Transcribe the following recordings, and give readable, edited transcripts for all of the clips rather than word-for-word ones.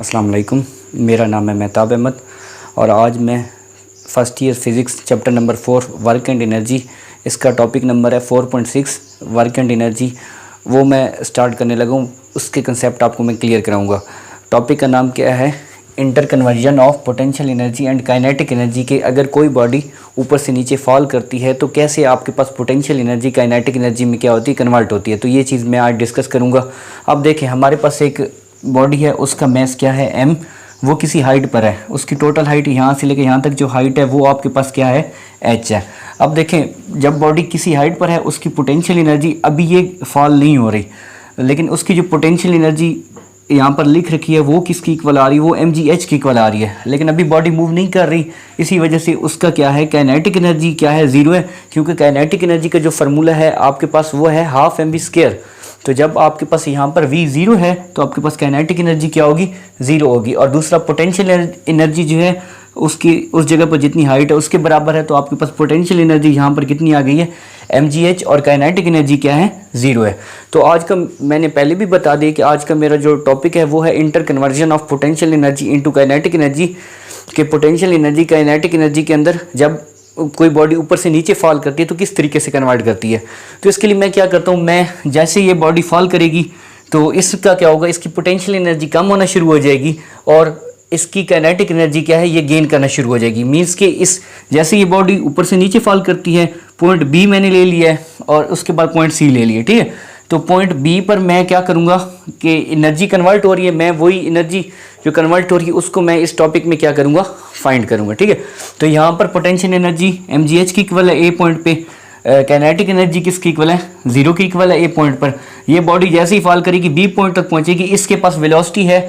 अस्सलाम वालेकुम। मेरा नाम है मेहताब अहमद और आज मैं first year physics chapter number 4 work and energy, इसका टॉपिक नंबर है 4.6 वर्क एंड एनर्जी, वो मैं स्टार्ट करने लगा हूँ। उसके कंसेप्ट आपको मैं क्लियर कराऊँगा। टॉपिक का नाम क्या है? Inter conversion of potential energy and kinetic energy के अगर कोई बॉडी ऊपर से नीचे फॉल करती है तो कैसे आपके पास पोटेंशियल एनर्जी काइनेटिक एनर्जी में क्या होती है, कन्वर्ट होती है। तो ये चीज़ मैं आज डिस्कस करूँगा। अब देखें, हमारे पास एक बॉडी है, उसका मास क्या है m, वो किसी हाइट पर है, उसकी टोटल हाइट यहाँ से लेकर यहाँ तक जो हाइट है वो आपके पास क्या है, h है। अब देखें, जब बॉडी किसी हाइट पर है उसकी पोटेंशियल एनर्जी, अभी ये फॉल नहीं हो रही, लेकिन उसकी जो पोटेंशियल एनर्जी यहाँ पर लिख रखी है वो किसकी इक्वल आ रही है, वो mgh की इक्वल आ रही है। लेकिन अभी बॉडी मूव नहीं कर रही, इसी वजह से उसका क्या है, काइनेटिक एनर्जी क्या है, ज़ीरो है। क्योंकि काइनेटिक एनर्जी का जो फार्मूला है आपके पास वो है हाफ mv²। तो जब आपके पास यहाँ पर v ज़ीरो है तो आपके पास काइनेटिक एनर्जी क्या होगी, ज़ीरो होगी। और दूसरा पोटेंशियल एनर्जी जो है उसकी उस जगह पर जितनी हाइट है उसके बराबर है, तो आपके पास पोटेंशियल एनर्जी यहाँ पर कितनी आ गई है, mgh, और काइनेटिक एनर्जी क्या है, ज़ीरो है। तो आज का मैंने पहले भी बता दिया कि आज का मेरा जो टॉपिक है वो है inter conversion of potential energy into kinetic energy, के पोटेंशियल एनर्जी काइनेटिक एनर्जी के अंदर जब कोई बॉडी ऊपर से नीचे फॉल करती है तो किस तरीके से कन्वर्ट करती है। तो इसके लिए मैं क्या करता हूँ, मैं जैसे ये बॉडी फॉल करेगी तो इसका क्या होगा, इसकी पोटेंशियल एनर्जी कम होना शुरू हो जाएगी और इसकी काइनेटिक एनर्जी क्या है, ये गेन करना शुरू हो जाएगी। मीन्स कि इस जैसे ये बॉडी ऊपर से नीचे फॉल करती है, पॉइंट बी मैंने ले लिया है और उसके बाद पॉइंट सी ले लिया, ठीक है। तो पॉइंट बी पर मैं क्या करूँगा कि एनर्जी कन्वर्ट हो रही है, मैं वही एनर्जी जो कन्वर्ट हो रही है उसको मैं इस टॉपिक में क्या करूँगा, फाइंड करूँगा, ठीक है। तो यहाँ पर पोटेंशियल एनर्जी mgh की इक्वल है ए पॉइंट पे, काइनेटिक एनर्जी किसकी इक्वल है, ज़ीरो की इक्वल है ए पॉइंट पर। ये बॉडी जैसे ही फॉल करेगी बी पॉइंट तक पहुँचेगी, इसके पास वेलोसिटी है,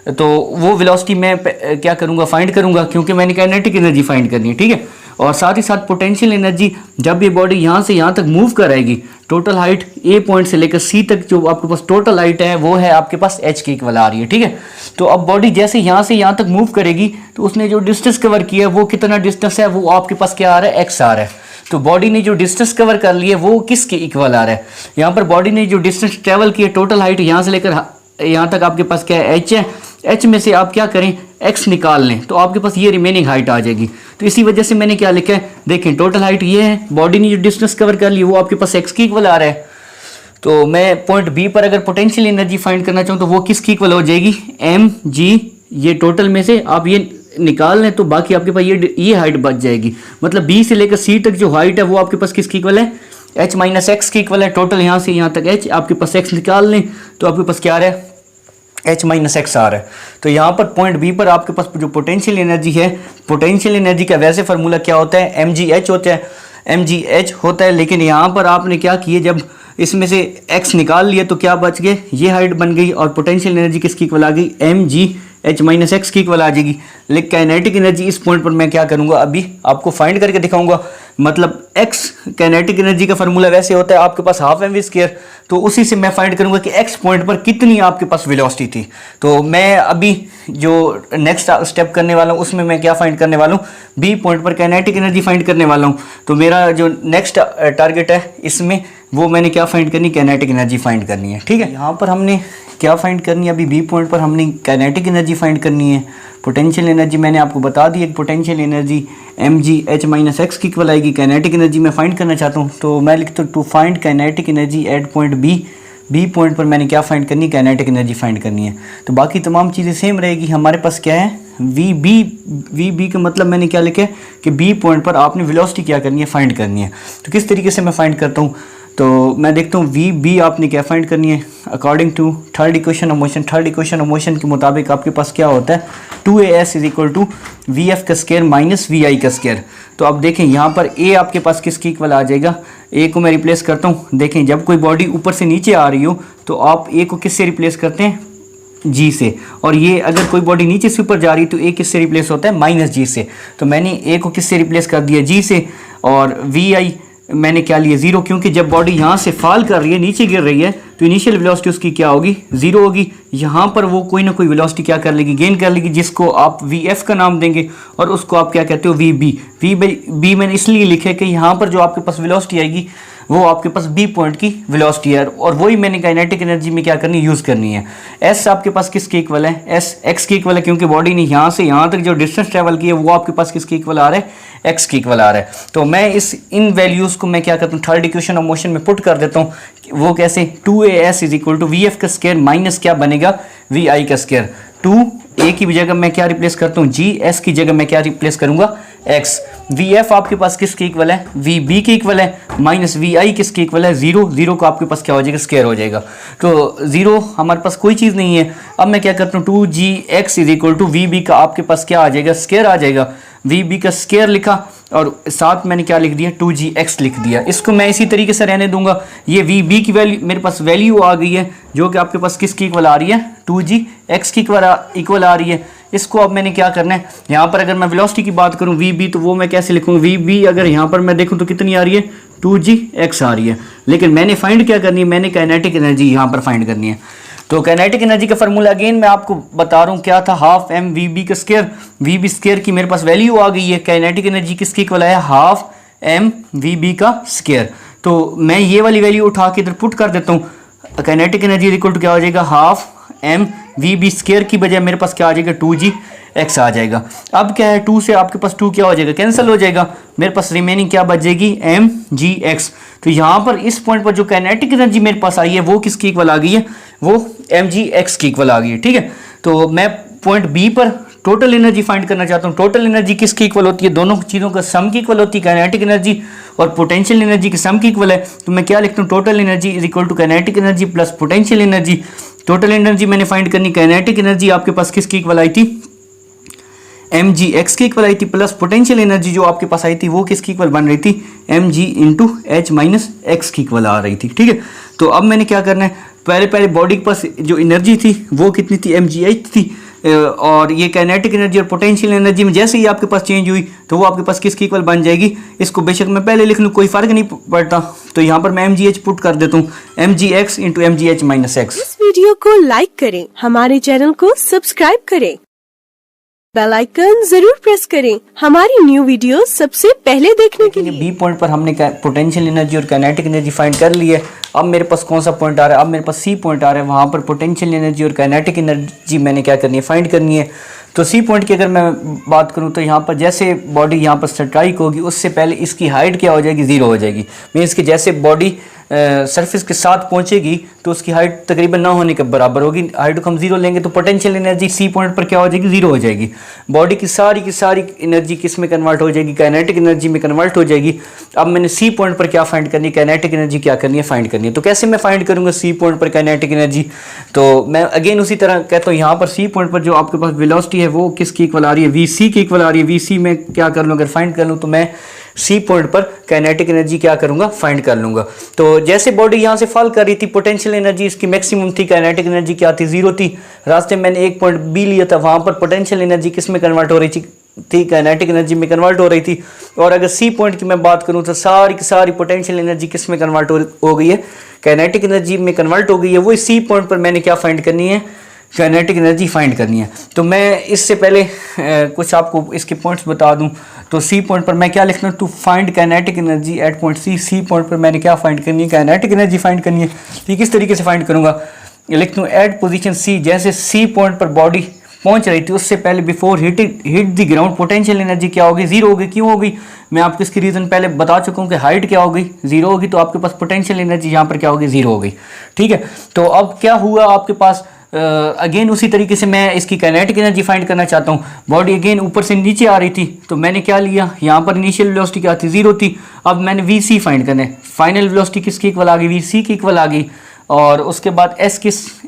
तो वो वेलोसिटी मैं क्या करूँगा, फाइंड करूँगा, क्योंकि मैंने काइनेटिक एनर्जी फाइंड करनी है, ठीक है। और साथ ही साथ पोटेंशियल एनर्जी, जब ये बॉडी यहाँ से यहाँ तक मूव कराएगी, टोटल हाइट ए पॉइंट से लेकर सी तक जो आपके पास टोटल हाइट है वो है आपके पास h की इक्वल आ रही है, ठीक है। तो अब बॉडी जैसे यहाँ से यहाँ तक मूव करेगी तो उसने जो डिस्टेंस कवर किया है वो कितना डिस्टेंस है, वो आपके पास क्या आ रहा है, x आ रहा है। तो बॉडी ने जो डिस्टेंस कवर कर लिया वो किसके इक्वल आ रहा है, यहाँ पर बॉडी ने जो डिस्टेंस ट्रेवल किया, टोटल हाइट यहाँ से लेकर यहाँ तक आपके पास क्या है, h है। h में से आप क्या करें, x निकाल लें तो आपके पास ये रिमेनिंग हाइट आ जाएगी। तो इसी वजह से मैंने क्या लिखा है, देखें टोटल हाइट ये है, बॉडी ने जो डिस्टेंस कवर कर ली वो आपके पास x की इक्वल आ रहा है। तो मैं पॉइंट बी पर अगर पोटेंशियल एनर्जी फाइंड करना चाहूँ तो वो किसकी इक्वल हो जाएगी, mg, ये टोटल में से आप ये निकाल लें तो बाकी आपके पास ये हाइट बच जाएगी। मतलब बी से लेकर सी तक जो हाइट है वो आपके पास किसकी इक्वल है, h माइनस एक्स की इक्वल है। टोटल यहाँ से यहाँ तक h, आपके पास x निकाल लें तो आपके पास क्या आ रहा है, h माइनस एक्स आ रहा है। तो यहाँ पर पॉइंट बी पर आपके पास जो पोटेंशियल एनर्जी है, पोटेंशियल एनर्जी का वैसे फार्मूला क्या होता है, mgh होता है, mgh होता है। लेकिन यहाँ पर आपने क्या किया, जब इसमें से x निकाल लिया तो क्या बच गए, ये हाइट बन गई और पोटेंशियल एनर्जी किसकी इक्वल आ गई, mgh माइनस एक्स की इक्वल आ जाएगी। लेकिन काइनेटिक एनर्जी इस पॉइंट पर मैं क्या करूँगा, अभी आपको फाइंड करके दिखाऊंगा। मतलब x काइनेटिक एनर्जी का फार्मूला वैसे होता है आपके पास हाफ mv², तो उसी से मैं फाइंड करूंगा कि x पॉइंट पर कितनी आपके पास वेलोसिटी थी। तो मैं अभी जो नेक्स्ट स्टेप करने वाला हूँ उसमें मैं क्या फाइंड करने वाला हूँ, b पॉइंट पर काइनेटिक एनर्जी फाइंड करने वाला हूँ। तो मेरा जो नेक्स्ट टारगेट है इसमें वो मैंने क्या फाइंड करनी, काइनेटिक एनर्जी फाइंड करनी है, ठीक है। यहाँ पर हमने क्या फाइंड करनी है, अभी बी पॉइंट पर हमने काइनेटिक एनर्जी फाइंड करनी है। पोटेंशियल एनर्जी मैंने आपको बता दी है, potential energy mgh minus x की इक्वल आएगी। काइनेटिक एनर्जी मैं फाइंड करना चाहता हूँ तो मैं लिखता हूँ to find kinetic energy at point B point पर मैंने क्या फाइंड करनी, काइनेटिक एनर्जी फाइंड करनी है। तो बाकी तमाम चीज़ें सेम रहेगी। हमारे पास क्या है, वी बी का मतलब मैंने क्या लिखा है कि बी पॉइंट पर आपने वेलोसिटी क्या करनी है, फाइंड करनी है। तो किस तरीके से मैं फाइंड करता हूँ, तो मैं देखता हूँ वी बी आपने क्या फाइंड करनी है according to third equation of motion. Third equation of motion के मुताबिक आपके पास क्या होता है, 2as is equal to V F का स्क्वायर माइनस वी आई का स्क्वायर। तो अब देखें यहाँ पर a आपके पास किसकी इक्वल आ जाएगा, a को मैं रिप्लेस करता हूँ। देखें जब कोई बॉडी ऊपर से नीचे आ रही हो तो आप a को किससे रिप्लेस करते हैं, g से। और ये अगर कोई बॉडी नीचे से ऊपर जा रही है तो a किससे रिप्लेस होता है, माइनस g से। तो मैंने a को किससे रिप्लेस कर दिया, g से। और वी आई मैंने क्या लिया, ज़ीरो, क्योंकि जब बॉडी यहाँ से फॉल कर रही है, नीचे गिर रही है, तो इनिशियल वेलोसिटी उसकी क्या होगी, ज़ीरो होगी। यहाँ पर वो कोई ना कोई वेलोसिटी क्या कर लेगी, गेन कर लेगी, जिसको आप वी एफ का नाम देंगे और उसको आप क्या कहते हो, वी बी। वी बी मैंने इसलिए लिखा है कि यहाँ पर जो आपके पास वेलोसिटी आएगी वो आपके पास बी पॉइंट की वेलोसिटी है, और वही मैंने काइनेटिक एनर्जी में क्या करनी है, यूज़ करनी है। एस आपके पास किसके इक्वल है, एस एक्स के इक्वल है, क्योंकि बॉडी ने यहाँ से यहाँ तक जो डिस्टेंस ट्रेवल की है वो आपके पास किसके इक्वल आ रहा है, एक्स के इक्वल आ रहा है। तो मैं इन वैल्यूज़ को मैं क्या करता हूँ, थर्ड इक्वेशन ऑफ मोशन में पुट कर देता हूँ। वो कैसे, 2as is equal to V F का स्क्वायर माइनस क्या बनेगा, वी आई का स्क्वायर। 2a की जगह मैं क्या रिप्लेस करता हूँ, जी एस की जगह मैं क्या रिप्लेस करूंगा, एक्स। वी एफ आपके पास किसके इक्वल है, वी बी के इक्वल है, माइनस वी आई किसके इक्वल है, जीरो। जीरो का आपके पास क्या हो जाएगा, स्क्वायर हो जाएगा। तो जीरो हमारे पास कोई चीज़ नहीं है। अब मैं क्या करता हूँ, 2gx is equal to V B का आपके पास क्या आ जाएगा, स्क्वायर आ जाएगा। वी बी का स्क्वायर लिखा और साथ मैंने क्या लिख दिया, 2gx लिख दिया। इसको मैं इसी तरीके से रहने दूंगा। ये वी बी की वैल्यू मेरे पास वैल्यू आ गई है जो कि आपके पास किसकी इक्वल आ रही है, 2gx की इक्वल आ रही है। इसको अब मैंने क्या करना है, यहाँ पर अगर मैं वेलोसिटी की बात करूँ वी बी, तो वो मैं कैसे लिखूँ, वी बी अगर यहाँ पर मैं देखूँ तो कितनी आ रही है, 2gx आ रही है। लेकिन मैंने फाइंड क्या करनी है, मैंने काइनेटिक एनर्जी यहाँ पर फाइंड करनी है। तो काइनेटिक एनर्जी का फॉर्मूला अगेन मैं आपको बता रहा हूँ क्या था, हाफ एम वी बी का स्क्वायर। वी बी स्क्वायर की मेरे पास वैल्यू आ गई है। काइनेटिक एनर्जी किसकी इक्वल है, हाफ एम वी बी का स्क्वायर। तो मैं ये वाली वैल्यू उठा के इधर पुट कर देता हूँ। काइनेटिक एनर्जी इक्वल टू क्या हो जाएगा, half M V B square की बजाय मेरे पास क्या आ जाएगा, 2gx आ जाएगा। अब क्या है, 2 से आपके पास 2 क्या हो जाएगा, कैंसिल हो जाएगा। मेरे पास रिमेनिंग क्या बचेगी, mgx। तो यहाँ पर इस पॉइंट पर जो काइनेटिक एनर्जी मेरे पास आई है वो किसकी इक्वल आ गई है, वो mgx की इक्वल आ गई है। ठीक है, तो मैं पॉइंट बी पर टोटल एनर्जी फाइंड करना चाहता हूँ। टोटल एनर्जी किसकी इक्वल होती है, दोनों चीज़ों का सम की इक्वल होती है। काइनेटिक एनर्जी और पोटेंशियल एनर्जी के सम की इक्वल है। तो मैं क्या लिखता हूँ, total energy is equal to kinetic energy plus potential energy. Total energy मैंने फाइंड करनी, काइनेटिक एनर्जी आपके पास किसकी इक्वल आई थी, mgx की इक्वल आई थी, प्लस पोटेंशियल एनर्जी जो आपके पास आई थी वो किसकी इक्वल बन रही थी, mg into H minus x की इक्वल आ रही थी। ठीक है, तो अब मैंने क्या करना है, पहले बॉडी के पास जो एनर्जी थी वो कितनी थी, mgh थी। और ये काइनेटिक एनर्जी और पोटेंशियल एनर्जी में जैसे ही आपके पास चेंज हुई तो वो आपके पास किसकी इक्वल बन जाएगी। इसको बेशक मैं पहले लिख लूँ, कोई फर्क नहीं पड़ता। तो यहाँ पर मैं mgh पुट कर देता हूँ, mgx into mgh minus x. इस वीडियो को लाइक करें, हमारे चैनल को सब्सक्राइब करें, बेल आइकन जरूर प्रेस करें हमारी न्यू वीडियो सबसे पहले देखने के लिए। बी पॉइंट पर हमने पोटेंशियल एनर्जी और काइनेटिक एनर्जी फाइंड कर ली है। अब मेरे पास कौन सा पॉइंट आ रहा है, अब मेरे पास सी पॉइंट आ रहा है। वहाँ पर पोटेंशियल एनर्जी और काइनेटिक एनर्जी मैंने क्या करनी है, फाइंड करनी है। तो सी पॉइंट की अगर मैं बात करूँ तो यहाँ पर जैसे बॉडी यहाँ पर स्ट्राइक होगी उससे पहले इसकी हाइट क्या हो जाएगी, जीरो हो जाएगी। मीन्स कि जैसे बॉडी सरफेस के साथ पहुंचेगी तो उसकी हाइट तकरीबन ना होने के बराबर होगी। हाइट को हम जीरो लेंगे तो पोटेंशियल एनर्जी सी पॉइंट पर क्या हो जाएगी, जीरो हो जाएगी। बॉडी की सारी एनर्जी किस में कन्वर्ट हो जाएगी, काइनेटिक एनर्जी में कन्वर्ट हो जाएगी। अब मैंने सी पॉइंट पर क्या फाइंड करनी है, काइनेटिक एनर्जी क्या करनी है, फाइंड करनी है। तो कैसे मैं फाइंड करूंगा सी पॉइंट पर काइनेटिक एनर्जी, तो मैं अगेन उसी तरह कहता हूँ, यहाँ पर सी पॉइंट पर जो आपके पास वेलोसिटी है वो किसकी इक्वल आ रही है, वी सी की इक्वल आ रही है। वी सी में क्या कर लूँ, अगर फाइंड कर लूँ तो मैं सी पॉइंट पर काइनेटिक एनर्जी क्या करूंगा, फाइंड कर लूंगा। तो जैसे बॉडी यहाँ से फॉल कर रही थी, पोटेंशियल एनर्जी इसकी मैक्सिमम थी, काइनेटिक एनर्जी क्या थी, जीरो थी। रास्ते में मैंने एक पॉइंट बी लिया था, वहां पर पोटेंशियल एनर्जी किस में कन्वर्ट हो रही थी, काइनेटिक एनर्जी में कन्वर्ट हो रही थी। और अगर सी पॉइंट की मैं बात करूं तो सारी की सारी पोटेंशियल एनर्जी किस में कन्वर्ट हो गई है, काइनेटिक एनर्जी में कन्वर्ट हो गई है। वही सी पॉइंट पर मैंने क्या फाइंड करनी है, काइनेटिक एनर्जी फाइंड करनी है। तो मैं इससे पहले कुछ आपको इसके पॉइंट्स बता दूं। तो सी पॉइंट पर मैं क्या लिखना हूँ, to find kinetic energy at point C. C point पर मैंने क्या फाइंड करनी है, काइनेटिक एनर्जी फाइंड करनी है। तो किस तरीके से फाइंड करूंगा, लिखता हूँ एट पोजीशन सी। जैसे सी पॉइंट पर बॉडी पहुंच रही थी उससे पहले before hit the ground potential energy क्या होगी, जीरो होगी। क्यों होगी, मैं आपको इसकी रीजन पहले बता चुका हूँ कि हाइट क्या होगी, जीरो होगी। तो आपके पास पोटेंशियल एनर्जी यहाँ पर क्या होगी, जीरो होगी। ठीक है, तो अब क्या हुआ आपके पास, अगेन उसी तरीके से मैं इसकी काइनेटिक एनर्जी फाइंड करना चाहता हूँ। बॉडी अगेन ऊपर से नीचे आ रही थी तो मैंने क्या लिया, यहाँ पर इनिशियल वेलोसिटी क्या थी, जीरो थी। अब मैंने वी सी फाइंड करना है। फाइनल वेलोसिटी किसकी इक्वल आ गई, वी सी की इक्वल आ गई। और उसके बाद एस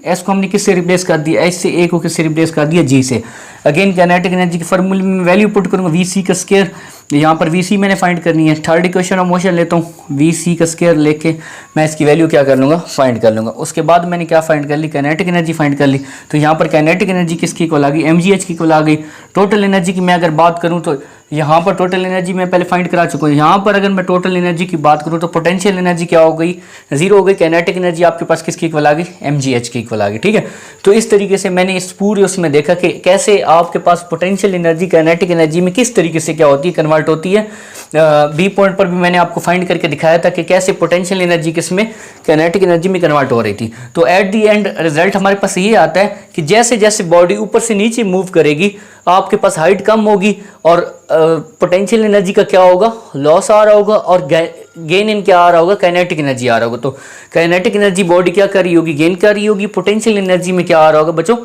को हमने किससे रिप्लेस कर दिया, एस से ए को किससे रिप्लेस कर दिया, जी से। अगेन काइनेटिक एनर्जी के फॉर्मूले में वैल्यू पुट करूँगा, वी सी का स्क्वायर। यहाँ पर वी सी मैंने फाइंड करनी है। थर्ड इक्वेशन ऑफ मोशन लेता हूँ, वी सी का स्क्वायर लेके मैं इसकी वैल्यू क्या कर लूँगा, फाइंड कर लूँगा। उसके बाद मैंने क्या फाइंड कर ली, काइनेटिक एनर्जी फाइंड कर ली। तो यहाँ पर काइनेटिक एनर्जी किसकी इक्वल आ गई, mgh की इक्वल आ गई। टोटल एनर्जी की मैं अगर बात करूँ तो यहाँ पर टोटल एनर्जी मैं पहले फाइंड करा चुका हूँ। यहाँ पर अगर मैं टोटल एनर्जी की बात करूँ तो पोटेंशियल एनर्जी क्या हो गई, जीरो हो गई। काइनेटिक एनर्जी आपके पास किसकी इक्वल आ गई, mgh की इक्वल आ गई। ठीक है, तो इस तरीके से मैंने इस पूरे उसमें देखा कि कैसे आपके पास पोटेंशियल एनर्जी काइनेटिक एनर्जी में किस तरीके से क्या होती है, कन्वर्ट होती है। बी पॉइंट पर भी मैंने आपको फाइंड करके दिखाया था कि कैसे पोटेंशियल एनर्जी किसमें काइनेटिक एनर्जी में कन्वर्ट हो रही थी। तो एट दी एंड रिजल्ट हमारे पास ये आता है कि जैसे जैसे बॉडी ऊपर से नीचे मूव करेगी आपके पास हाइट कम होगी और पोटेंशियल एनर्जी का क्या होगा, लॉस आ रहा होगा और गेन इन क्या आ रहा होगा, काइनेटिक एनर्जी आ रहा होगा। तो काइनेटिक एनर्जी बॉडी क्या कर रही होगी, गेन कर रही होगी। पोटेंशियल एनर्जी में क्या आ रहा होगा बच्चों,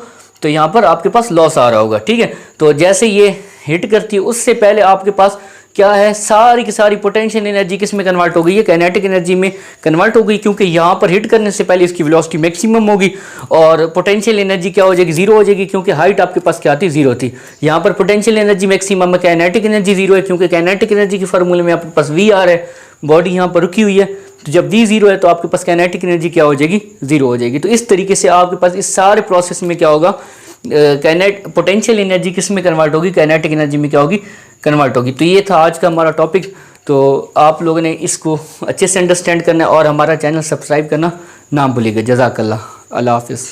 तो यहाँ पर आपके पास लॉस आ रहा होगा। ठीक है, तो जैसे ये हिट करती है उससे पहले आपके पास क्या है, सारी की सारी पोटेंशियल एनर्जी किस में कन्वर्ट हो गई है, काइनेटिक एनर्जी में कन्वर्ट हो गई, क्योंकि यहाँ पर हिट करने से पहले इसकी वेलोसिटी मैक्सिमम होगी और पोटेंशियल एनर्जी क्या हो जाएगी, जीरो हो जाएगी, क्योंकि हाइट आपके पास क्या थी, जीरो थी। यहाँ पर पोटेंशियल एनर्जी मैक्सिमम है, काइनेटिक एनर्जी जीरो है, क्योंकि काइनेटिक एनर्जी के फार्मूले में आपके पास वी आर है, बॉडी यहाँ पर रुकी हुई है। तो जब वी जीरो है तो आपके पास काइनेटिक एनर्जी क्या हो जाएगी, जीरो हो जाएगी। तो इस तरीके से आपके पास इस सारे प्रोसेस में क्या होगा, पोटेंशियल एनर्जी किस में कन्वर्ट होगी, काइनेटिक एनर्जी में क्या होगी, कन्वर्ट होगी। तो ये था आज का हमारा टॉपिक। तो आप लोगों ने इसको अच्छे से अंडरस्टैंड करना है और हमारा चैनल सब्सक्राइब करना ना भूलिएगा। जज़ाकल्लाह, अल्लाह हाफिज़।